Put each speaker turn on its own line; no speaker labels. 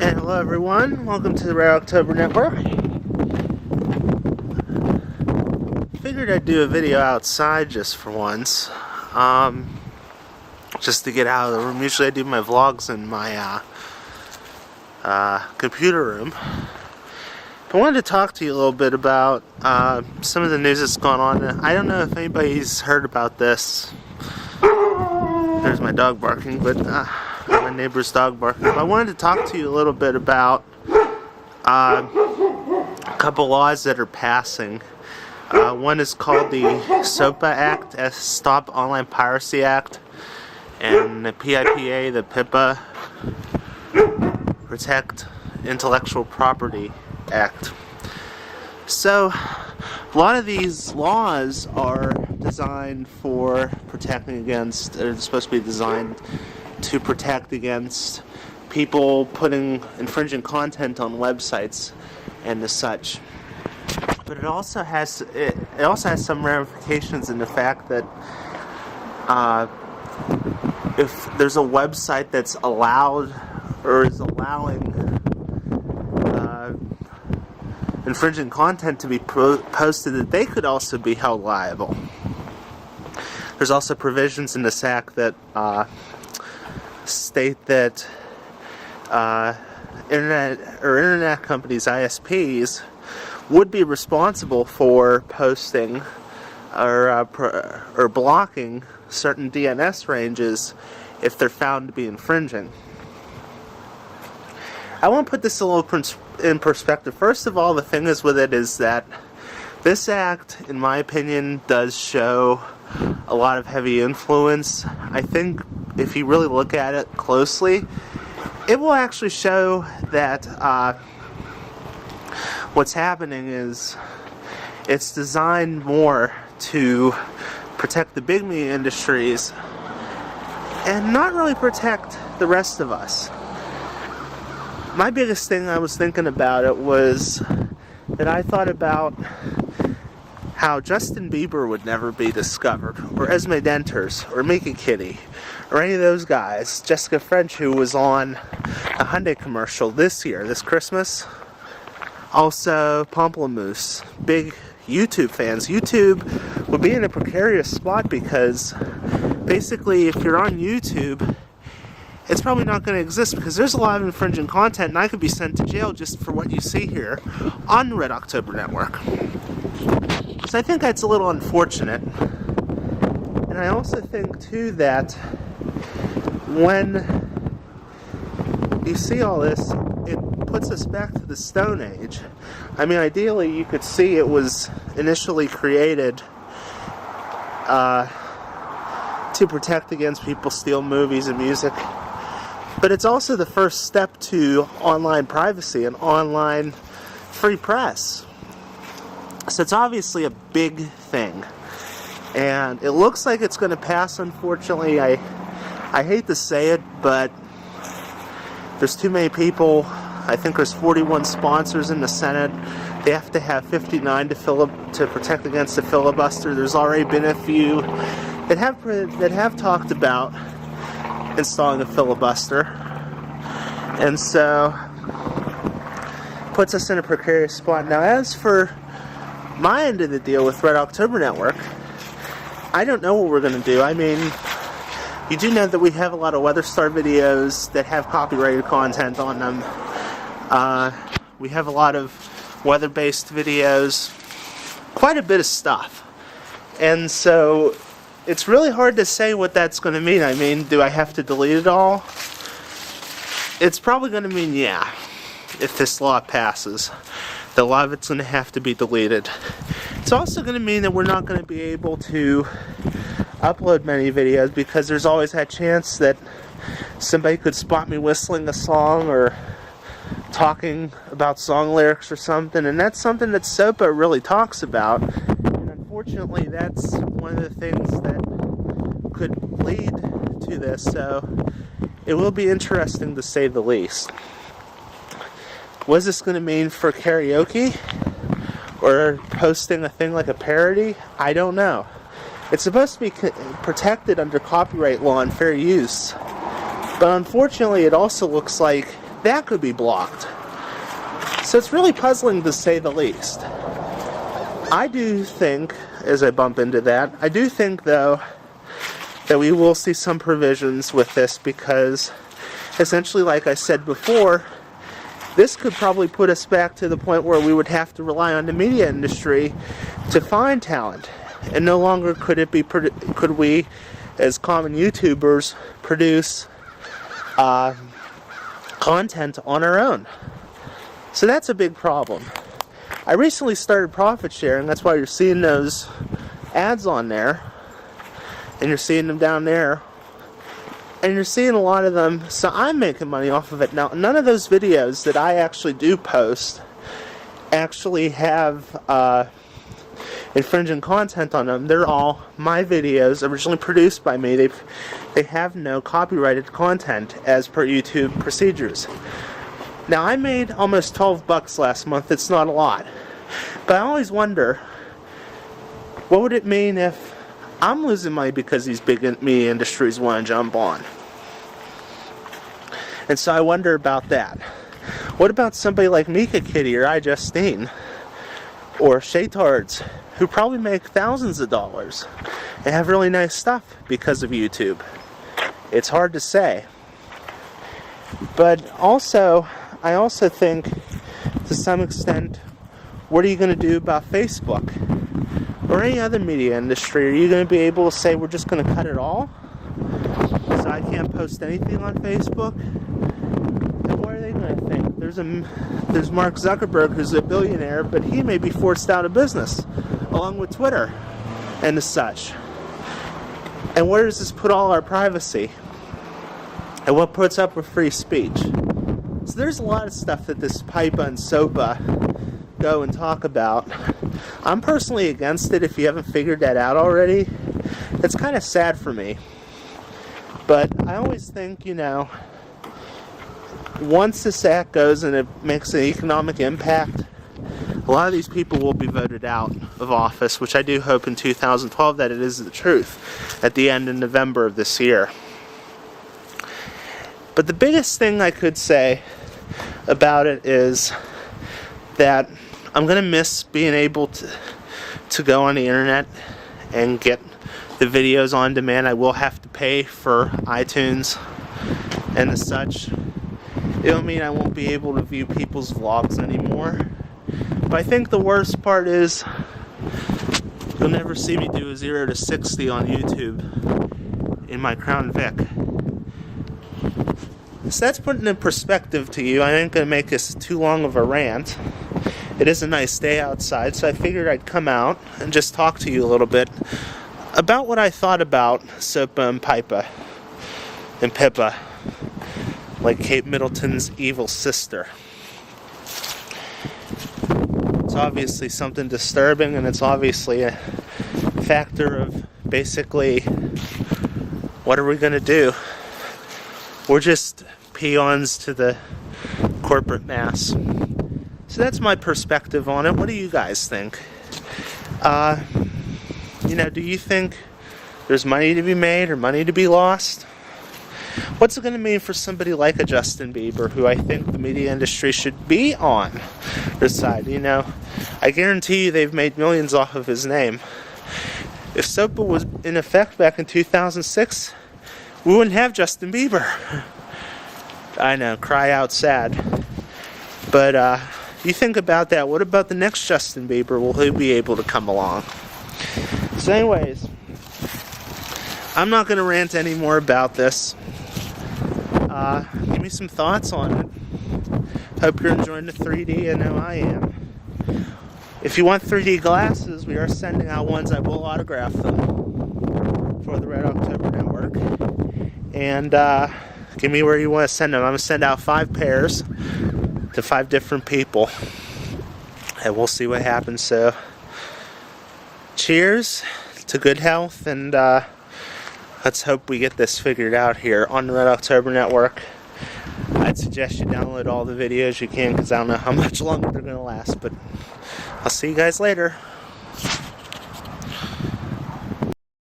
And hello everyone, welcome to the Rare October Network. Figured I'd do a video outside just for once, just to get out of the room. Usually I do my vlogs in my computer room. I wanted to talk to you a little bit about some of the news that's gone on. I don't know if anybody's heard about this. There's my dog barking, but my neighbor's dog barking. I wanted to talk to you a little bit about a couple laws that are passing. One is called the SOPA Act, Stop Online Piracy Act, and the PIPA, the PIPA, Protect Intellectual Property Act. So, a lot of these laws are designed for protecting against, they're supposed to be designed to protect against people putting infringing content on websites and the such. But it also has some ramifications in the fact that if there's a website that's allowed or is allowing infringing content to be posted, that they could also be held liable. There's also provisions in this act that state that internet companies, ISPs, would be responsible for posting or blocking certain DNS ranges if they're found to be infringing. I want to put this a little in perspective. First of all, the thing is with it is that this act, in my opinion, does show a lot of heavy influence. I think if you really look at it closely, it will actually show that what's happening is it's designed more to protect the big media industries and not really protect the rest of us. My biggest thing I was thinking about it was that I thought about how Justin Bieber would never be discovered, or Esme Denters, or Mickey Kitty, or any of those guys. Jessica French, who was on a Hyundai commercial this Christmas. Also, Pomplamoose, big YouTube fans. YouTube would be in a precarious spot because basically if you're on YouTube, it's probably not going to exist because there's a lot of infringing content and I could be sent to jail just for what you see here on the Red October Network. So I think that's a little unfortunate. And I also think too that when you see all this, it puts us back to the Stone Age. I mean, ideally you could see it was initially created to protect against people stealing movies and music. But it's also the first step to online privacy and online free press. So it's obviously a big thing. And it looks like it's going to pass, unfortunately. I hate to say it, but there's too many people. I think there's 41 sponsors in the Senate. They have to have 59 to protect against the filibuster. There's already been a few that have talked about installing a filibuster, and so puts us in a precarious spot. Now, as for my end of the deal with Red October Network, I don't know what we're going to do. I mean, you do know that we have a lot of WeatherStar videos that have copyrighted content on them. We have a lot of weather-based videos, quite a bit of stuff, and so it's really hard to say what that's going to mean. I mean, do I have to delete it all? It's probably going to mean yeah, if this law passes. A lot of it's going to have to be deleted. It's also going to mean that we're not going to be able to upload many videos because there's always that chance that somebody could spot me whistling a song or talking about song lyrics or something, and that's something that SOPA really talks about. Unfortunately, that's one of the things that could lead to this, so it will be interesting to say the least. What is this going to mean for karaoke? Or posting a thing like a parody? I don't know. It's supposed to be protected under copyright law and fair use. But unfortunately, it also looks like that could be blocked. So it's really puzzling to say the least. I do think, as I bump into that, I do think though that we will see some provisions with this, because essentially, like I said before, this could probably put us back to the point where we would have to rely on the media industry to find talent, and no longer could we, as common YouTubers, produce content on our own. So that's a big problem. I recently started profit sharing. That's why you're seeing those ads on there, and you're seeing them down there. And you're seeing a lot of them, so I'm making money off of it. Now, none of those videos that I actually do post actually have infringing content on them. They're all my videos, originally produced by me. They have no copyrighted content as per YouTube procedures. Now, I made almost $12 last month. It's not a lot. But I always wonder, what would it mean if I'm losing money because these big media industries want to jump on? And so I wonder about that. What about somebody like Mika Kitty or iJustine or Shaytards, who probably make thousands of dollars and have really nice stuff because of YouTube? It's hard to say. But also, I also think, to some extent, what are you going to do about Facebook or any other media industry? Are you going to be able to say, we're just going to cut it all, so I can't post anything on Facebook? And what are they going to think? There's Mark Zuckerberg, who's a billionaire, but he may be forced out of business, along with Twitter and as such. And where does this put all our privacy? And what puts up with free speech? So there's a lot of stuff that this PIPA and SOPA go and talk about. I'm personally against it, if you haven't figured that out already. It's kind of sad for me. But I always think, once this act goes and it makes an economic impact, a lot of these people will be voted out of office, which I do hope in 2012 that it is the truth at the end of November of this year. But the biggest thing I could say about it is that I'm going to miss being able to go on the internet and get the videos on demand. I will have to pay for iTunes and as such. It'll mean I won't be able to view people's vlogs anymore. But I think the worst part is you'll never see me do a 0 to 60 on YouTube in my Crown Vic. So that's putting in perspective to you. I ain't going to make this too long of a rant. It is a nice day outside, so I figured I'd come out and just talk to you a little bit about what I thought about SOPA and PIPA and PIPA, like Kate Middleton's evil sister. It's obviously something disturbing, and it's obviously a factor of basically, what are we going to do? We're just peons to the corporate mass. So that's my perspective on it. What do you guys think? Do you think there's money to be made or money to be lost? What's it going to mean for somebody like a Justin Bieber, who I think the media industry should be on their side? I guarantee you they've made millions off of his name. If SOPA was in effect back in 2006, we wouldn't have Justin Bieber. I know, cry out sad. But you think about that. What about the next Justin Bieber? Will he be able to come along? So anyways, I'm not going to rant anymore about this. Give me some thoughts on it. Hope you're enjoying the 3D. I know I am. If you want 3D glasses, we are sending out ones. I will autograph them for the Red October Network. And give me where you want to send them. I'm going to send out 5 pairs to 5 different people. And we'll see what happens. So, cheers to good health, and let's hope we get this figured out here on the Red October Network. I'd suggest you download all the videos you can, because I don't know how much longer they're going to last, but I'll see you guys later.